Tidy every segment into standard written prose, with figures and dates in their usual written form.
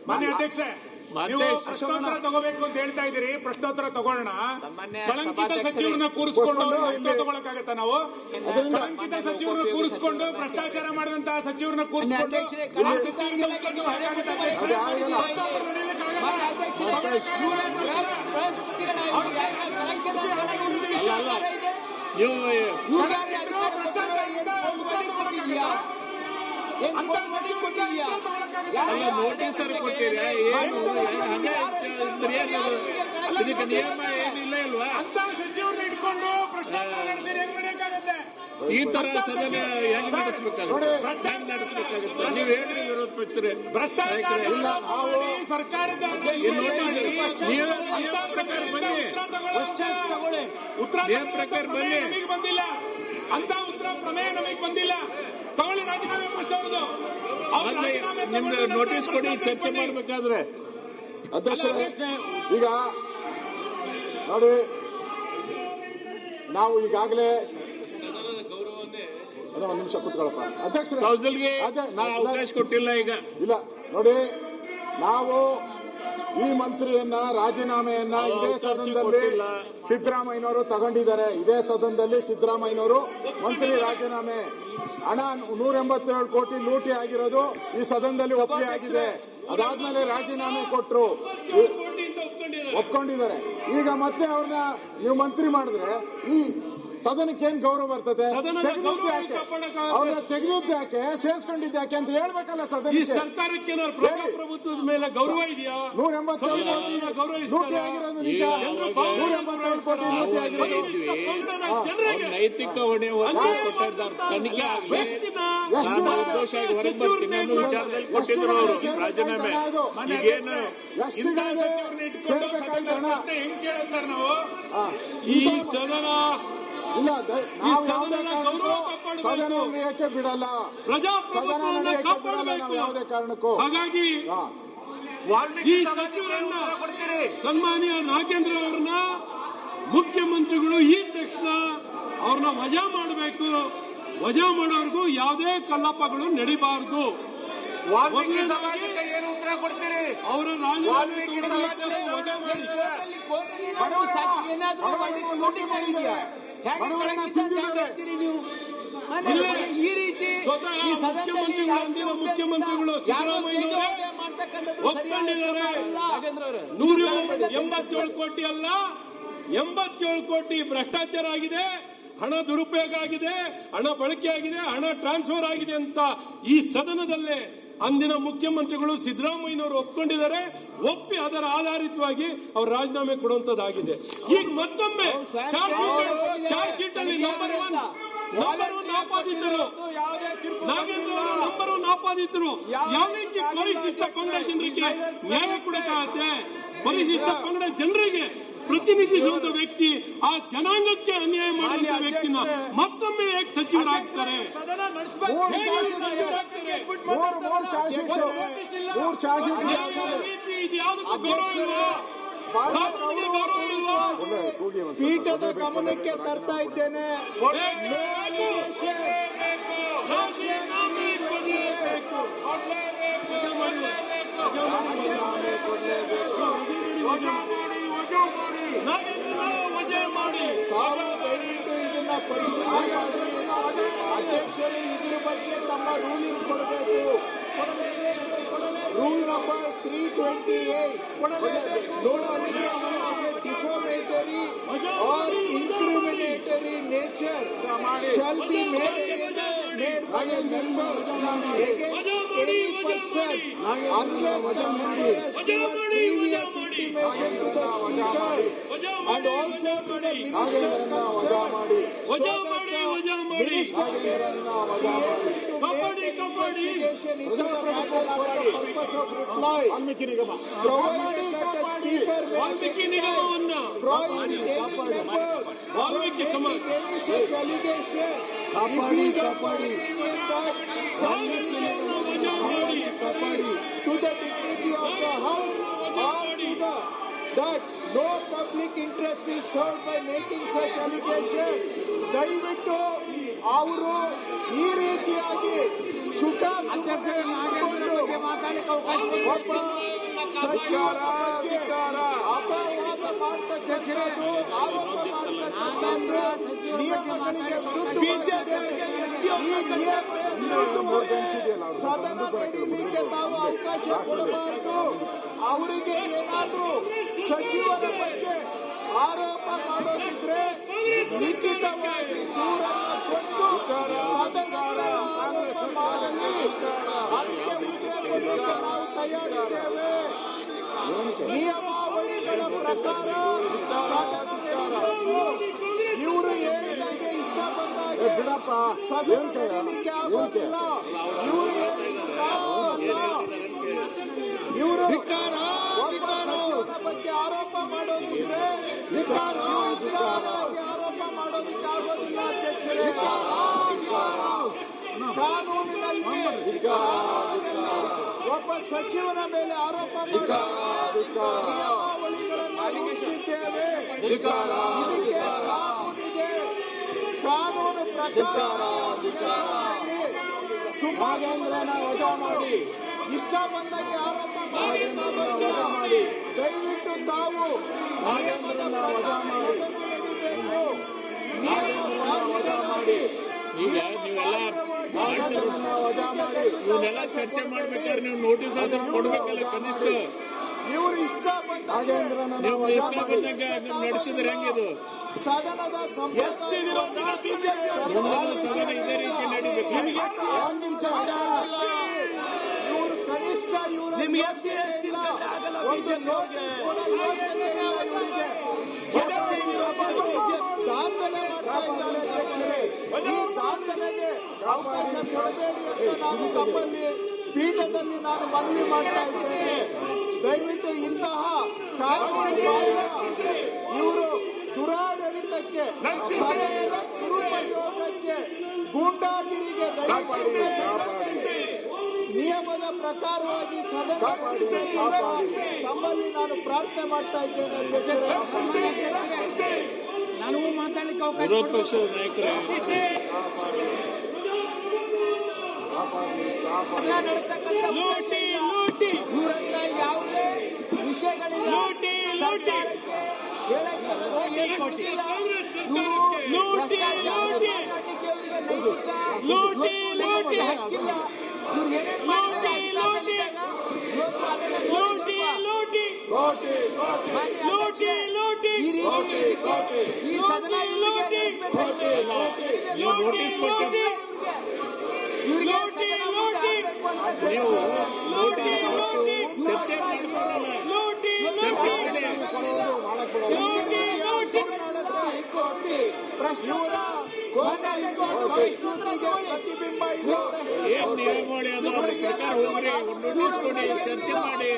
ಮಾನ್ಯ ಅಧ್ಯಕ್ಷ, ನೀವು ಪ್ರಶ್ನೋತ್ತರ ತಗೋಬೇಕು ಅಂತ ಹೇಳ್ತಾ ಇದ್ದೀರಿ. ಪ್ರಶ್ನೋತ್ತರ ತಗೊಳ್ಳೋಣ. ಕಳಂಕಿತ ಸಚಿವರನ್ನ ಕೂರಿಸಿಕೊಂಡು ತಗೊಳಕಾಗತ್ತ? ನಾವು ಕಳಂಕಿತ ಸಚಿವರನ್ನ ಕೂರಿಸಿಕೊಂಡು ಭ್ರಷ್ಟಾಚಾರ ಮಾಡಿದಂತಹ ಸಚಿವರನ್ನ ಕೂರಿಸಿಕೊಂಡು ನೋಟಿಸ್ ಕೊಟ್ಟಿರಿ? ಇದಕ್ಕೆ ನಿಯಮ ಏನಿಲ್ಲ ಇಲ್ವಾ? ಅಂತ ಸಚಿವರನ್ನ ಇಟ್ಕೊಂಡು ಭ್ರಷ್ಟಾಚಾರ ನಡೆಸಿದ್ರೆ ಹೆಂಗ್ ನಡೆಯಕ್ಕಾಗತ್ತೆ? ಈ ತರ ಸದನ ಹೆಂಗ್ ನಡೆಸಬೇಕಾಗುತ್ತೆ? ನೀವ್ ಹೇಳ್ರಿ ವಿರೋಧ ಪಕ್ಷರೇ, ಭ್ರಷ್ಟಾಚಾರ ಸರ್ಕಾರದ ಉತ್ತರ ನಮಗೆ ಬಂದಿಲ್ಲ. ಅಂತ ಉತ್ತರ ಪ್ರಮೇಯ ನಮಗೆ ಬಂದಿಲ್ಲ. ತಗೊಳ್ಳಿ ರಾಜೀನಾಮೆ ಪ್ರಶ್ನೆ ನಿಮ್ಗೆ ನೋಟಿಸ್ ಕೊಡಿ, ಚರ್ಚೆ ಮಾಡ್ಬೇಕಾದ್ರೆ. ಅಧ್ಯಕ್ಷರೇ, ಈಗ ನೋಡಿ, ನಾವು ಈಗಾಗಲೇ ಒಂದು ನಿಮಿಷ ಕೂತ್ಕೊಳ್ಳಪ್ಪ ಅಧ್ಯಕ್ಷರೇ. ಅವಕಾಶ ಕೊಟ್ಟಿಲ್ಲ ಈಗ. ಇಲ್ಲ ನೋಡಿ, ನಾವು ಈ ಮಂತ್ರಿಯನ್ನ ರಾಜೀನಾಮೆಯನ್ನ ಇದೇ ಸದನದಲ್ಲಿ ಸಿದ್ದರಾಮಯ್ಯನವರು ತಗೊಂಡಿದ್ದಾರೆ. ಇದೇ ಸದನದಲ್ಲಿ ಸಿದ್ದರಾಮಯ್ಯನವರು ಮಂತ್ರಿ ರಾಜೀನಾಮೆ ಹಣ 187 ಕೋಟಿ ಲೂಟಿ ಆಗಿರೋದು ಈ ಸದನದಲ್ಲಿ ಒಪ್ಪಿಗೆ ಆಗಿದೆ. ಅದಾದ್ಮೇಲೆ ರಾಜೀನಾಮೆ ಕೊಟ್ಟರು, ಒಪ್ಕೊಂಡಿದ್ದಾರೆ. ಈಗ ಮತ್ತೆ ಅವ್ರನ್ನ ನೀವು ಮಂತ್ರಿ ಮಾಡಿದ್ರೆ ಈ ಸದನಕ್ಕೆ ಏನ್ ಗೌರವ ಬರ್ತದೆ? ಅವ್ರನ್ನ ತೆಗೆದಿದ್ದು ಯಾಕೆ, ಸೇರಿಸ್ಕೊಂಡಿದ್ದು ಯಾಕೆ ಅಂತ ಹೇಳ್ಬೇಕಲ್ಲ ಸದನಕ್ಕೆ. ಸರ್ಕಾರಕ್ಕೆ ಪ್ರಜಾಪ್ರಭುತ್ವದ ಮೇಲೆ ಗೌರವ ಇದೆಯಾ? 187 ಕೋಟಿ ಲೂಟಿ ಆಗಿರೋದು ನಿಜ. 187 ಕೋಟಿ ಲೂಟಿ ಆಗಿರೋದು ನೈತಿಕ ಹೊಣೆ ತನಿಖೆ ಆಗಲಿ. ರಾಜೀನಾಮೆ ಹೆಂಗ್ ಕೇಳ್ತಾರೆ ನಾವು? ಈ ಸದನ ಇಲ್ಲ, ಸದನ ನಡೆಯಕ್ಕೆ ಬಿಡಲ್ಲ, ಸದನ ನಡೆಯಕ್ಕೆ ಬಿಡಲ್ಲ ನಾವು ಯಾವುದೇ ಕಾರಣಕ್ಕೂ. ಹಾಗಾಗಿ ಈ ಸಚಿವರನ್ನ ಸನ್ಮಾನ್ಯ ನಾಗೇಂದ್ರ ಅವರನ್ನ ಮುಖ್ಯಮಂತ್ರಿಗಳು ಈ ತಕ್ಷಣ ಅವ್ರನ್ನ ವಜಾ ಮಾಡಬೇಕು. ವಜಾ ಮಾಡೋರ್ಗೂ ಯಾವುದೇ ಕಲ್ಲಪ್ಪಗಳು ನಡಿಬಾರದು. ಏನು ಉತ್ತರ ಕೊಡ್ತೀರಿ? ಅವರ ರಾಜೀನಾಮೆ ಈ ರೀತಿ ಮುಖ್ಯಮಂತ್ರಿಗಳು ಸಿದ್ದರಾಮಯ್ಯ ಒಪ್ಕೊಂಡಿದ್ದಾರೆ. 187 ಕೋಟಿ ಅಲ್ಲ, 87 ಕೋಟಿ ಭ್ರಷ್ಟಾಚಾರ ಆಗಿದೆ, ಹಣ ದುರುಪಯೋಗ ಆಗಿದೆ, ಹಣ ಬಳಕೆ ಆಗಿದೆ, ಹಣ ಟ್ರಾನ್ಸ್ಫರ್ ಆಗಿದೆ ಅಂತ ಈ ಸದನದಲ್ಲೇ ಅಂದಿನ ಮುಖ್ಯಮಂತ್ರಿಗಳು ಸಿದ್ದರಾಮಯ್ಯನವರು ಒಪ್ಕೊಂಡಿದ್ದಾರೆ. ಒಪ್ಪಿ ಅದರ ಆಧಾರಿತವಾಗಿ ಅವರು ರಾಜೀನಾಮೆ ಕೊಡುವಂತದ್ದಾಗಿದೆ. ಈಗ ಮತ್ತೊಮ್ಮೆ ಚಾರ್ಜ್ ಶೀಟ್ ಅಲ್ಲಿ ನಂಬರ್ ಒನ್ ಆಪಾದಿತರು ನಾಗೇಂದ್ರ ಅವರು ನಂಬರ್ 1 ಆಪಾದಿತರು. ಯಾವ ರೀತಿ ಪರಿಶಿಷ್ಟ ಪಂಗಡ ಜನರಿಗೆ ನ್ಯಾಯ ಕೊಡಕ್ಕಾಗತ್ತೆ? ಪರಿಶಿಷ್ಟ ಪಂಗಡ ಜನರಿಗೆ ಪ್ರತಿನಿಧಿಸುವಂತ ವ್ಯಕ್ತಿ ಆ ಜನಾಂಗಕ್ಕೆ ಅನ್ಯಾಯ ಮಾಡುವಂತ ವ್ಯಕ್ತಿನ ಮತ್ತೊಮ್ಮೆ ಹೇಗೆ ಸಚಿವರಾಗ್ತಾರೆ? ಇದ್ಯಾವುದಕ್ಕೂ ಗೌರವ ಇಲ್ವಾ? ಗೌರವ ಇಲ್ವಾ? ಪೀಠದ ಗಮನಕ್ಕೆ ತರ್ತಾ ಇದ್ದೇನೆ. ತಾವು ದಯವಿಟ್ಟು ಇದನ್ನ ಪರಿಶೀಲಿಸಿ ಅಧ್ಯಕ್ಷರು ಇದ್ರ ಬಗ್ಗೆ ತಮ್ಮ ರೂಲಿಂಗ್ ಕೊಡಬೇಕು. Rule number 328, no allegation of a defamatory or incriminatory nature shall be made by a member against any person unless the member has given previous intimation to the speaker and also to the minister concerned, so that the minister may to make investigation into the matter for the purpose of reply, provided that the speaker may prohibit any member from making any such allegation. If he is agree with that, to the dignity of the House or to the that no public interest is served by making such allegation. ದಯವಿಟ್ಟು ಅವರು ಈ ರೀತಿಯಾಗಿ ಸುಖ ಸುಖ ಒಬ್ಬ ಸಚಿವರ ಬಗ್ಗೆ ಅಪವಾದ ಮಾಡ್ತಕ್ಕಂಥದ್ದು, ಆರೋಪ ಮಾಡ್ತಕ್ಕಂಥದ್ದು ನಿಯಮಗಳಿಗೆ ವಿರುದ್ಧವಾಗಿದೆ. ಈ ನಿಯಮದ ವಿರುದ್ಧವಾಗಿ ಸದನ ನಡೀಲಿಕ್ಕೆ ತಾವು ಅವಕಾಶ ಕೊಡಬಾರದು. ಅವರಿಗೆ ಏನಾದ್ರೂ ಸಚಿವರ ಬಗ್ಗೆ ಆರೋಪ ಮಾಡೋದಿದ್ರೆ ಲಿಖಿತವಾಗಿ ದೂರನ್ನ ಕೊಟ್ಟು ಸದನದ ಆರೋಪ ಮಾಡಲಿ. ಅದಕ್ಕೆ ಉತ್ತರ ಕೊಡಲಿಕ್ಕೆ ನಾವು ತಯಾರಿದ್ದೇವೆ. ನಿಯಮಾವಳಿಗಳ ಪ್ರಕಾರ ಸದನ ನಡೀಬೇಕು. ಇವರು ಹೇಳಿದಾಗೆ ಇಷ್ಟ ಬಂದಾಗೆ ಸದನ ನಡೀಲಿಕ್ಕೆ ಆಗೋದಿಲ್ಲ. ಇವರು ಹೇಳಿದ ಇವರು ಬಗ್ಗೆ ಆರೋಪ ಮಾಡೋದಿದ್ರೆ ಆರೋಪ ಮಾಡೋದಿಕ್ಕೆ ಆಗೋದಿಲ್ಲ. ಅಧ್ಯಕ್ಷರೇ, ಕಾನೂನಿನಲ್ಲಿ ಒಬ್ಬ ಸಚಿವನ ಮೇಲೆ ಆರೋಪ ನಿಯಮಾವಳಿಗಳನ್ನು ರೂಪಿಸಿದ್ದೇವೆ. ಇದಕ್ಕೆ ಕಾನೂನಿದೆ. ಕಾನೂನು ಪ್ರಕಾರ ಸುಮ್ಮನೆ ವಜಾ ಮಾಡಿ ಇಷ್ಟ ಬಂದಂಗೆ ಆರೋಪ ಮಾಡಿ ದಯವಿಟ್ಟು ತಾವು ನಡೀಬೇಕು. ವಜಾ ಮಾಡಿ ಇವನ್ನೆಲ್ಲ ಚರ್ಚೆ ಮಾಡ್ಬೇಕಾದ್ರೆ ನೀವು ನೋಟಿಸ್ ಆದ್ರೂ ಕೊಡ್ಬೇಕಲ್ಲ ಕನಿಷ್ಠ. ಇವರು ಇಷ್ಟ ಬಂದಂಗೆ ನಡೆಸಿದ್ರೆ ಹೆಂಗಿದು ಸದನದ ಸದನ ಇದೇ ರೀತಿ ನಡೀಬೇಕು. ಇವರು ಕನಿಷ್ಠ ಇವರಿಗೆ ದಾಂಧಲೆ ಮಾಡ್ತಾ ಇದ್ದಾರೆ. ಅಧ್ಯಕ್ಷರೇ, ಈ ದಾಂಧಲೆಗೆ ಅವಕಾಶ ಕೊಡಬೇಡಿ ಅಂತ ನಾನು ತಮ್ಮಲ್ಲಿ ಪೀಠದಲ್ಲಿ ನಾನು ಮನವಿ ಮಾಡ್ತಾ ಇದ್ದೇನೆ. ದಯವಿಟ್ಟು ಇಂತಹ ಕಾನೂನು ಇವರು ದುರಾಡಳಿತಕ್ಕೆ, ಸದನದ ದುರುಪಯೋಗಕ್ಕೆ, ಗೂಂಡಾಗಿರಿಗೆ ನಿಯಮದ ಪ್ರಕಾರವಾಗಿ ಸದನ ತಮ್ಮಲ್ಲಿ ನಾನು ಪ್ರಾರ್ಥನೆ ಮಾಡ್ತಾ ಇದ್ದೇನೆ. ಅಧ್ಯಕ್ಷರೇ, ನಾನು ಮಾತಾಡ್ಲಿಕ್ಕೆ ಅವಕಾಶ ವಿರೋಧ ಪಕ್ಷದ ನಾಯಕರೇ ಇವ್ರ ಹತ್ರ ಯಾವುದೇ ವಿಷಯಗಳಿಲ್ಲ. ಈ ಸದನ ಪ್ರತಿಬಿಂಬ ಇದು. ಏನ್ ನಿಯಮಾವಳಿ ಅದು ಅದ್ರ ಪ್ರಕಾರ ಹೋಗ್ರಿ, ನೋಟಿಸ್ ಕೊಡಿ, ಚರ್ಚೆ ಮಾಡಿ.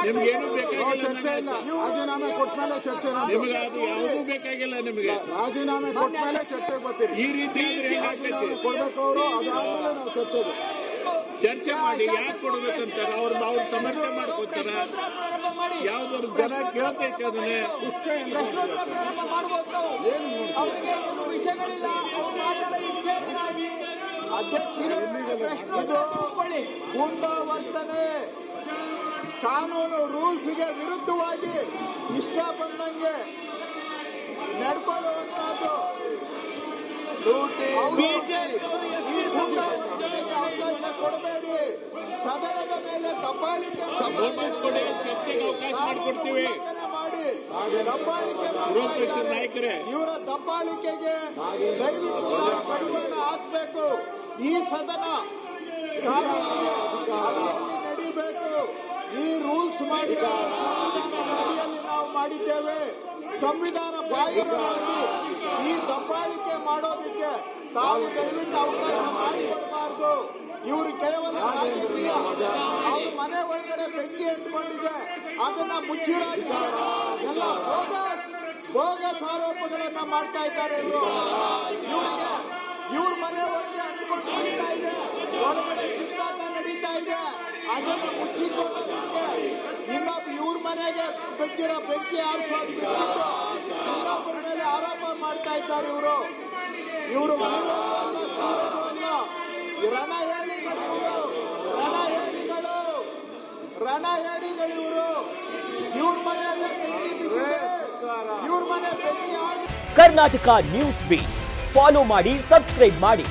ನಿಮ್ಗೇನು ಬೇಕಾಗಿಲ್ಲ, ಚರ್ಚೆ ಇಲ್ಲ. ರಾಜೀನಾಮೆ ಕೊಟ್ಮೇಲೆ ಚರ್ಚೆ. ನಿಮ್ಗೆ ಅದು ಯಾವುದೂ ಬೇಕಾಗಿಲ್ಲ. ನಿಮ್ಗೆ ರಾಜೀನಾಮೆ ಕೊಟ್ಮೇಲೆ ಚರ್ಚೆಗೆ ಬರ್ತೀರಿ. ಈ ರೀತಿ ರಾಜೀನಾಮೆ ಕೊಡ್ಬೇಕು ಅವರು, ಅದಾದ್ಮೇಲೆ ನಾವು ಚರ್ಚೆಗೆ ಚರ್ಚೆ ಮಾಡಿ ಯಾಕೆ ಕೊಡ್ಬೇಕಂತಾರ ಅವ್ರು ಸಮರ್ಥನೆ ಮಾಡ್ಕೊತಾರ. ಯಾವ್ದಾದ್ರು ಜನ ಕೇಳ್ತೈತೆ ಅದನ್ನೇ ಗೂಂಡಾವರ್ತನೆ, ಕಾನೂನು ರೂಲ್ಸ್ಗೆ ವಿರುದ್ಧವಾಗಿ ಇಷ್ಟ ಬಂದಂಗೆ ನಡ್ಕೊಳ್ಳುವಂತಹದ್ದು ಗೂಂಡಾವರ್ತನೆಗೆ ಅವಕಾಶ ಕೊಡಬೇಡಿ. ಸದನದ ಮೇಲೆ ದಬ್ಬಾಳಿಕೆ ಮಾಡಿ ದಬ್ಬಾಳಿಕೆ ಇವರ ದಬ್ಬಾಳಿಕೆಗೆ ದಯವಿಟ್ಟು ಕಡಿವಾಣ ಹಾಕಬೇಕು. ಈ ಸದನ ಕಾನೂನಿಗೆ ನಡೀಬೇಕು. ಈ ರೂಲ್ಸ್ ಮಾಡಿದ ಸಂವಿಧಾನದ ಅಡಿಯಲ್ಲಿ ನಾವು ಮಾಡಿದ್ದೇವೆ. ಸಂವಿಧಾನ ಬಾಹಿರವಾಗಿ ಈ ದಬ್ಬಾಳಿಕೆ ಮಾಡೋದಕ್ಕೆ ತಾವು ದಯವಿಟ್ಟು ಅವಕಾಶ ಮಾಡಿಕೊಡಬಾರದು. ಇವರು ಕೇವಲ ರಾಜಕೀಯ, ಅವ್ರ ಮನೆ ಒಳಗಡೆ ಬೆಂಕಿ ಎತ್ಕೊಂಡಿದೆ, ಅದನ್ನ ಮುಚ್ಚಿಡೋದು ಎಲ್ಲ ಬೋಗಸ್ ಆರೋಪಗಳನ್ನ ಮಾಡ್ತಾ ಇದ್ದಾರೆ. ಇವರಿಗೆ ಇವ್ರ ಮನೆ ಒಳಗೆ ಅಂಟ್ಕೊಂಡು ನಡೀತಾ ಇದೆ, ಒಳಗಡೆ ಕಿತ್ತಾಟ ನಡೀತಾ ಇದೆ, ಅದನ್ನು ಮುಚ್ಚಿಕೊಳ್ಳೋದಕ್ಕೆ ಇನ್ನೊಬ್ಬ ಇವ್ರ ಮನೆಗೆ ಬೆಂಕಿರೋ ಬೆಂಕಿ ಆರಿಸೋದು ಬಿಟ್ಟು ಇನ್ನೊಬ್ಬರ ಮೇಲೆ ಆರೋಪ ಮಾಡ್ತಾ ಇದ್ದಾರೆ. ಇವರು ವೀರರಲ್ಲ, ಶೂರರಲ್ಲ, ರಣಹೇಳಿಗಳು. ರಣಹೇಡಿಗಳಿವರು. ಇವ್ರ ಮನೆಯಲ್ಲೇ ಬೆಂಕಿ ಬಿದ್ದಿದೆ, ಇವ್ರ ಮನೆ ಬೆಂಕಿ ಕರ್ನಾಟಕ ನ್ಯೂಸ್ ಬೀಟ್ ಫಾಲೋ ಮಾಡಿ, ಸಬ್ಸ್ಕ್ರೈಬ್ ಮಾಡಿ.